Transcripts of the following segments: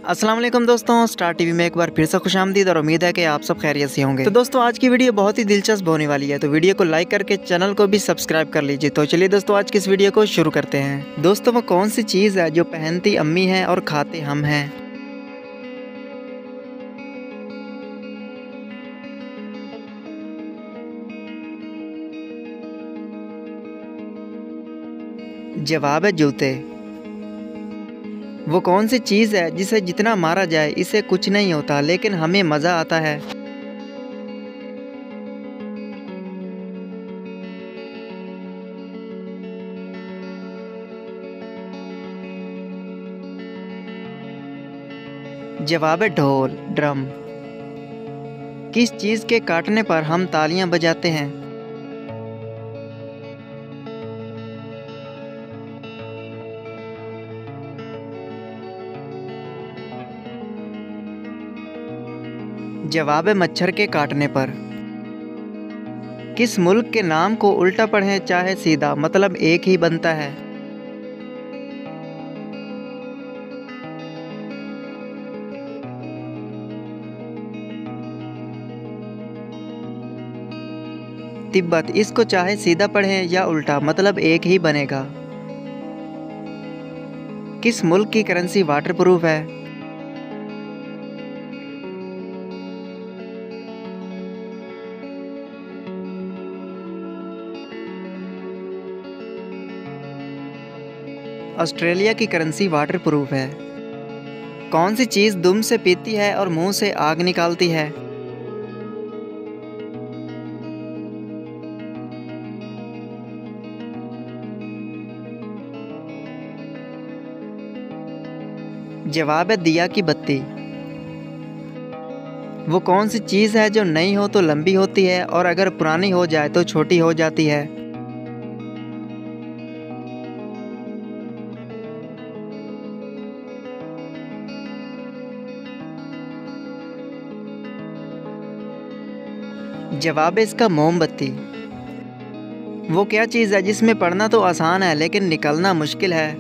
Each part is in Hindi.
अस्सलाम वालेकुम दोस्तों, स्टार टीवी में एक बार फिर से खुशामदीद और उम्मीद है कि आप सब खैरियत से होंगे। तो दोस्तों आज की वीडियो बहुत ही दिलचस्प होने वाली है, तो वीडियो को लाइक करके चैनल को भी सब्सक्राइब कर लीजिए। तो चलिए दोस्तों आज की इस वीडियो को शुरू करते हैं। दोस्तों वो कौन सी चीज़ है जो पहनती अम्मी है और खाते हम हैं? जवाब है जूते। वो कौन सी चीज़ है जिसे जितना मारा जाए इसे कुछ नहीं होता लेकिन हमें मज़ा आता है? जवाब है ढोल, ड्रम। किस चीज़ के काटने पर हम तालियां बजाते हैं? जवाब है मच्छर के काटने पर। किस मुल्क के नाम को उल्टा पढ़ें चाहे सीधा मतलब एक ही बनता है? तिब्बत। इसको चाहे सीधा पढ़ें या उल्टा मतलब एक ही बनेगा। किस मुल्क की करेंसी वाटरप्रूफ है? ऑस्ट्रेलिया की करेंसी वाटरप्रूफ है। कौन सी चीज़ दुम से पीती है और मुंह से आग निकालती है? जवाब है दिया की बत्ती। वो कौन सी चीज़ है जो नई हो तो लंबी होती है और अगर पुरानी हो जाए तो छोटी हो जाती है? जवाब है इसका मोमबत्ती। वो क्या चीज़ है जिसमें पढ़ना तो आसान है लेकिन निकलना मुश्किल है?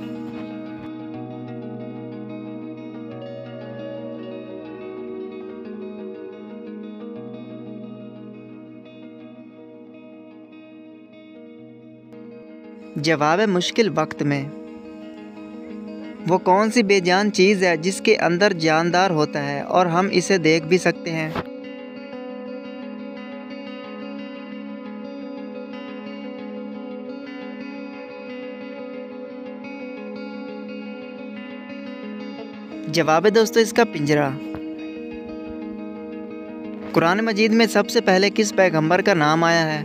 जवाब है मुश्किल वक्त में। वो कौन सी बेजान चीज़ है जिसके अंदर जानदार होता है और हम इसे देख भी सकते हैं? जवाब है दोस्तों इसका पिंजरा। कुरान मजीद में सबसे पहले किस पैगंबर का नाम आया है?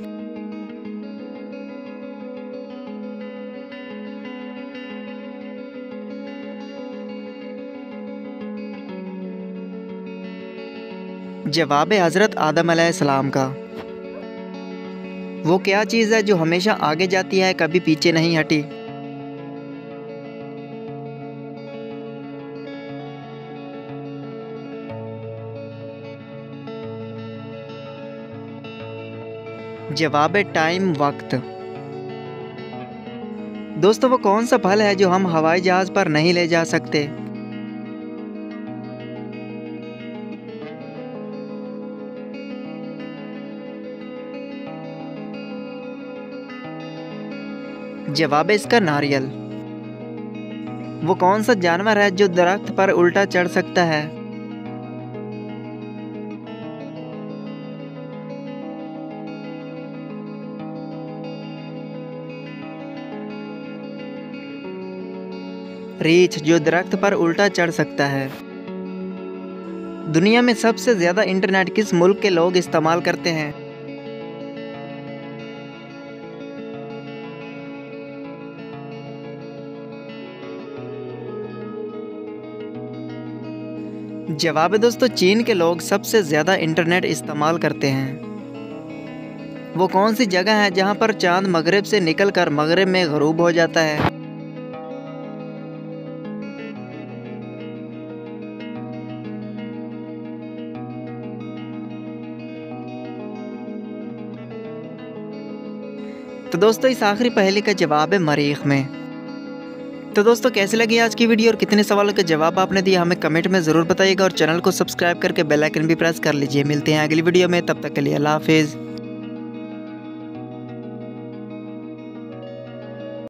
जवाब है हज़रत आदम अलैहिस्सलाम का। वो क्या चीज़ है जो हमेशा आगे जाती है कभी पीछे नहीं हटी? जवाब है टाइम, वक्त। दोस्तों वो कौन सा फल है जो हम हवाई जहाज़ पर नहीं ले जा सकते? जवाब है इसका नारियल। वो कौन सा जानवर है जो दरख्त पर उल्टा चढ़ सकता है? रीछ, जो दरख्त पर उल्टा चढ़ सकता है। दुनिया में सबसे ज़्यादा इंटरनेट किस मुल्क के लोग इस्तेमाल करते हैं? जवाब है दोस्तों चीन के लोग सबसे ज़्यादा इंटरनेट इस्तेमाल करते हैं। वो कौन सी जगह है जहां पर चांद मगरिब से निकलकर मगरिब में ग़ुरूब हो जाता है? तो दोस्तों इस आखिरी पहेली का जवाब है मरीख में। तो दोस्तों कैसी लगी आज की वीडियो और कितने सवालों के जवाब आपने दिए हमें कमेंट में जरूर बताइएगा और चैनल को सब्सक्राइब करके बेल आइकन भी प्रेस कर लीजिए। मिलते हैं अगली वीडियो में, तब तक के लिए अल्लाह हाफिज़।